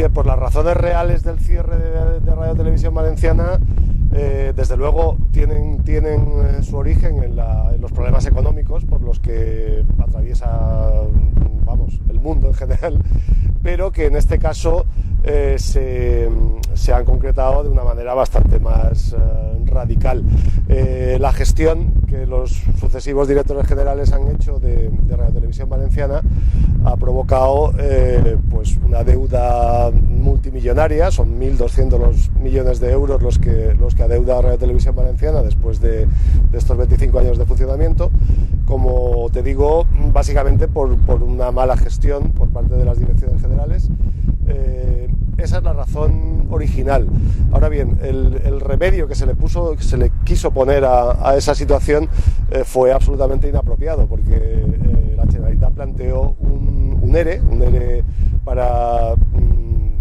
Bien, por las razones reales del cierre de Radio Televisión Valenciana, desde luego tienen su origen en los problemas económicos por los que atraviesa, vamos, el mundo en general, pero que en este caso se han concretado de una manera bastante más radical. La gestión que los sucesivos directores generales han hecho de Radio Televisión Valenciana ha provocado pues una deuda multimillonaria. Son 1.200 millones de euros los que adeuda Radio Televisión Valenciana después de estos 25 años de funcionamiento, como te digo, básicamente por una mala gestión por parte de las direcciones generales. Esa es la razón original. Ahora bien, el remedio que se le quiso poner a esa situación fue absolutamente inapropiado, porque la Generalitat planteó un ERE para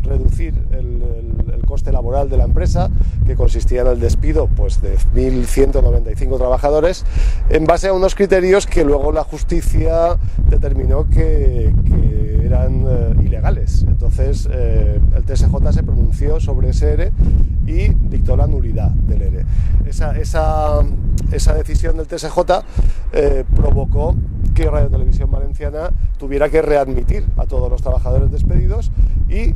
reducir el coste laboral de la empresa, que consistía en el despido pues, de 1.195 trabajadores, en base a unos criterios que luego la justicia determinó que eran ilegales. Entonces el TSJ se pronunció sobre ese ERE y dictó la nulidad del ERE. Esa decisión del TSJ provocó que Radio Televisión Valenciana tuviera que readmitir a todos los trabajadores despedidos y,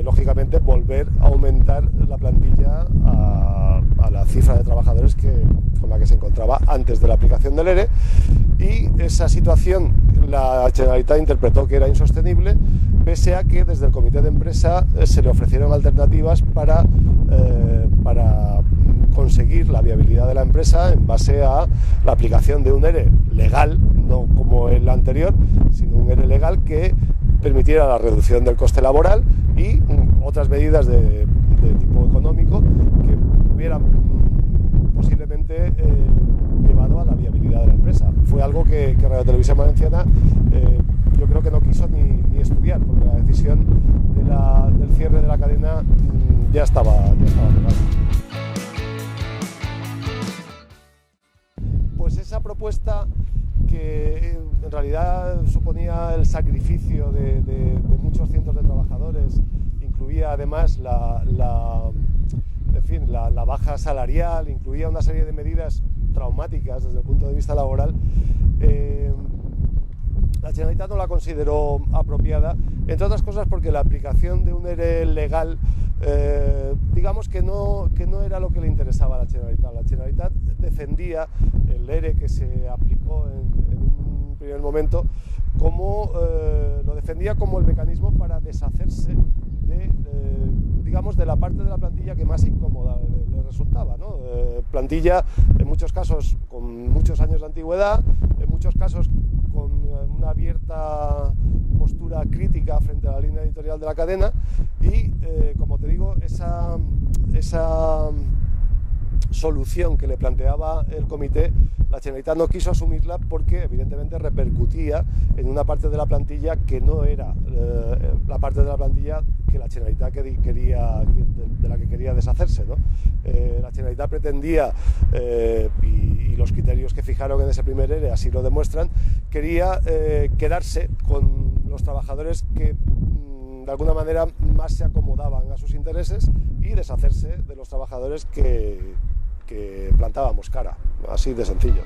lógicamente, volver a aumentar la plantilla a la cifra de trabajadores con la que se encontraba antes de la aplicación del ERE. Y esa situación la Generalitat interpretó que era insostenible, pese a que desde el comité de empresa se le ofrecieron alternativas para conseguir la viabilidad de la empresa en base a la aplicación de un ERE legal, no como el anterior, sino un ERE legal que permitiera la reducción del coste laboral y otras medidas de tipo económico que hubieran posiblemente llevado a la viabilidad de la empresa. Fue algo que Radio Televisión Valenciana yo creo que no quiso ni estudiar, porque la decisión del cierre de la cadena ya estaba tomada. Pues esa propuesta, que en realidad suponía el sacrificio de muchos cientos de trabajadores, incluía además la baja salarial, incluía una serie de medidas traumáticas desde el punto de vista laboral. La Generalitat no la consideró apropiada, entre otras cosas porque la aplicación de un ERE legal, digamos que no era lo que le interesaba a la Generalitat. La Generalitat defendía el ERE que se aplicó en un primer momento lo defendía como el mecanismo para deshacerse de la parte de la plantilla que más incómoda le resultaba, ¿no? Plantilla en muchos casos con muchos años de antigüedad, en muchos casos con una abierta postura crítica frente a la línea editorial de la cadena y, como te digo, esa solución que le planteaba el comité, la Generalitat no quiso asumirla porque evidentemente repercutía en una parte de la plantilla que no era la parte de la plantilla que la Generalitat de la que quería deshacerse, ¿no? La Generalitat pretendía, y los criterios que fijaron en ese primer ERE así lo demuestran, quería quedarse con los trabajadores que de alguna manera más se acomodaban a sus intereses y deshacerse de los trabajadores que plantábamos cara, así de sencillo.